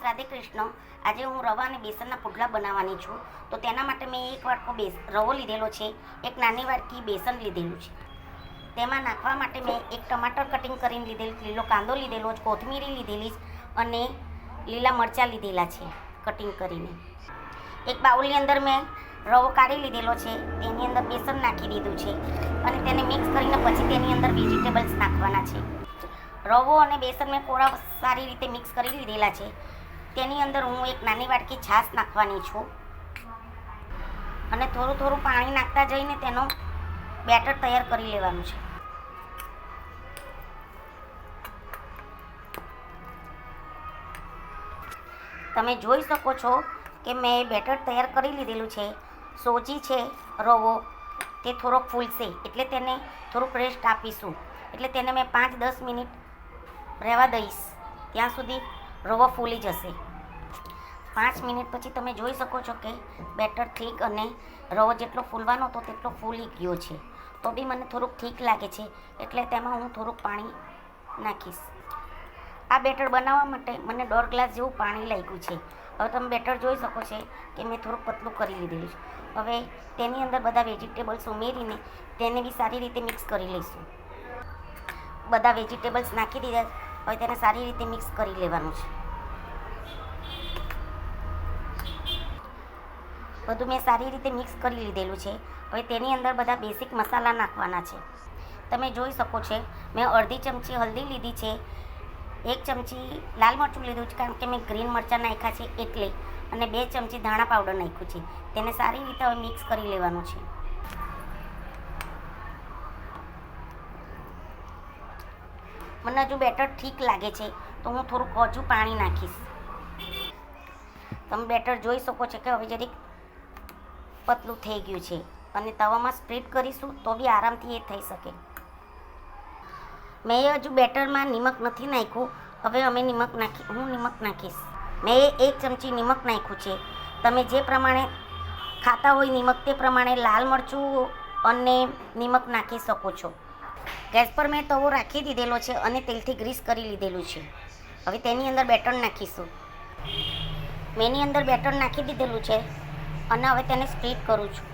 રાધે કૃષ્ણ। આજે હું રવા અને બેસનના પુડલા બનાવવાની છું। તો તેના માટે મેં એક વાટકો રવો લીધેલો છે, એક નાની વાટકી બેસન લીધેલું છે। તેમાં નાખવા માટે મેં એક ટમાટર કટિંગ કરીને લીધેલું, લીલો કાંદો લીધેલો છે, કોથમીરી લીધેલી અને લીલા મરચાં લીધેલા છે કટિંગ કરીને। એક બાઉલની અંદર મેં રવો કાઢી લીધેલો છે, તેની અંદર બેસન નાખી દીધું છે અને તેને મિક્સ કરીને પછી તેની અંદર વેજીટેબલ્સ નાખવાના છે। રવો અને બેસન મેં કોરા સારી રીતે મિક્સ કરી લીધેલા છે। તેની અંદર હું એક નાની વાટકી છાશ નાખવાની છું અને થોડું થોડું પાણી નાખતા જઈને તેનો બેટર તૈયાર કરી લેવાનું છે। તમે જોઈ શકો છો કે મેં બેટર તૈયાર કરી લીધેલું છે। સોજી છે રવો, તે થોડોક ફૂલશે એટલે તેને થોડુંક રેસ્ટ આપીશું, એટલે તેને મેં 5-10 મિનિટ રહેવા દઈશ, ત્યાં સુધી રવો ફૂલી જશે। 5 મિનિટ પછી તમે જોઈ શકો છો કે બેટર ઠીક અને રવો જેટલો ફૂલવાનો હતો તેટલો ફૂલી ગયો છે। તો બી મને થોડુંક ઠીક લાગે છે એટલે તેમાં હું થોડુંક પાણી નાખીશ। આ બેટર બનાવવા માટે મને 1.5 ગ્લાસ જેવું પાણી લાગ્યું છે। હવે તમે બેટર જોઈ શકો છો કે મેં થોડુંક પતલું કરી લીધેલું છે। હવે તેની અંદર બધા વેજીટેબલ્સ ઉમેરીને તેને બી સારી રીતે મિક્સ કરી લઈશું। બધા વેજીટેબલ્સ નાખી દીધા, હવે તેને સારી રીતે મિક્સ કરી લેવાનું છે। બધું મેં સારી રીતે મિક્સ કરી લીધેલું છે। હવે તેની અંદર બધા બેસિક મસાલા નાખવાના છે। તમે જોઈ શકો છો મેં અડધી ચમચી હલ્દી લીધી છે, 1 ચમચી લાલ મરચું લીધું છે કારણ કે મેં ગ્રીન મરચાં નાખ્યા છે એટલે, અને 2 ચમચી ધાણા પાવડર નાખ્યું છે। તેને સારી રીતે હવે મિક્સ કરી લેવાનું છે। મને હજુ બેટર ઠીક લાગે છે તો હું થોડુંક હજુ પાણી નાખીશ। તમે બેટર જોઈ શકો છો કે હવે જરીક પતલું થઈ ગયું છે અને તવામાં સ્પ્રેડ કરીશું તો બી આરામથી એ થઈ શકે। મેં હજુ બેટરમાં નિમક નથી નાખ્યું, હવે હું નિમક નાખીશ। મેં 1 ચમચી નિમક નાખ્યું છે। તમે જે પ્રમાણે ખાતા હોય નિમક તે પ્રમાણે લાલ મરચું અને નિમક નાખી શકો છો। ગેસ પર મેં તવો રાખી દીધેલો છે અને તેલથી ગ્રીસ કરી લીધેલું છે। હવે તેની અંદર બેટર નાખીશું। મેં એની અંદર બેટર નાખી દીધેલું છે અને હવે તેને સ્પ્રેડ કરું છું।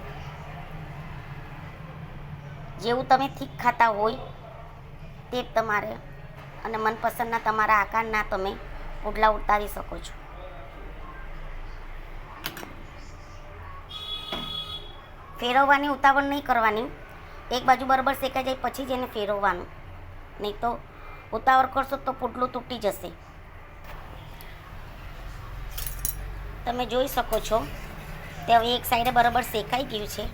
જેવું તમે થીક ખાતા હોય તે તમારે અને મનપસંદના તમારા આકારના તમે પુડલા ઉતારી શકો છો। ફેરવવાની ઉતાવળ નહીં કરવાની, એક બાજુ બરાબર શેકાઈ જાય પછી જ એને ફેરવવાનું, નહીં તો ઉતાવળ કરશો તો પુડલું તૂટી જશે। તમે જોઈ શકો છો તે હવે એક સાઈડે બરાબર શેકાઈ ગયું છે।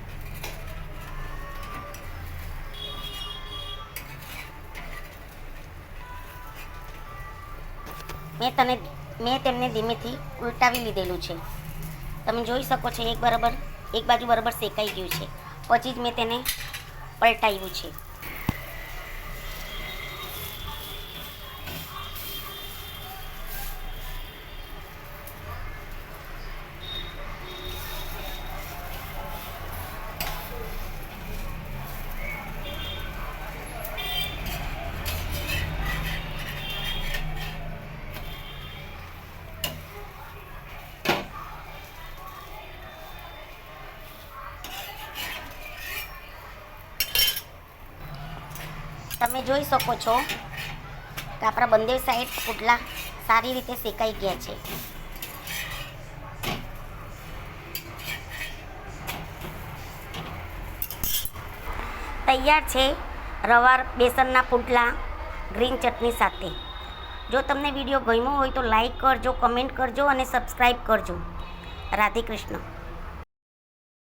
મેં તેમને ધીમેથી ઉલટાવી લીધેલું છે। તમે જોઈ શકો છો એક બાજુ બરાબર શેકાઈ ગયું છે પછી જ મેં તેને પલટાવ્યું છે। તમે જોઈ શકો છો કે આપણા બંને સાઈડ પુડલા સારી રીતે શેકાઈ ગયા છે। તૈયાર છે રવા બેસનના પુડલા ગ્રીન ચટણી સાથે। જો તમને વિડીયો ગમ્યો હોય તો લાઈક કરજો, કમેન્ટ કરજો અને સબસ્ક્રાઈબ કરજો। રાધે કૃષ્ણ।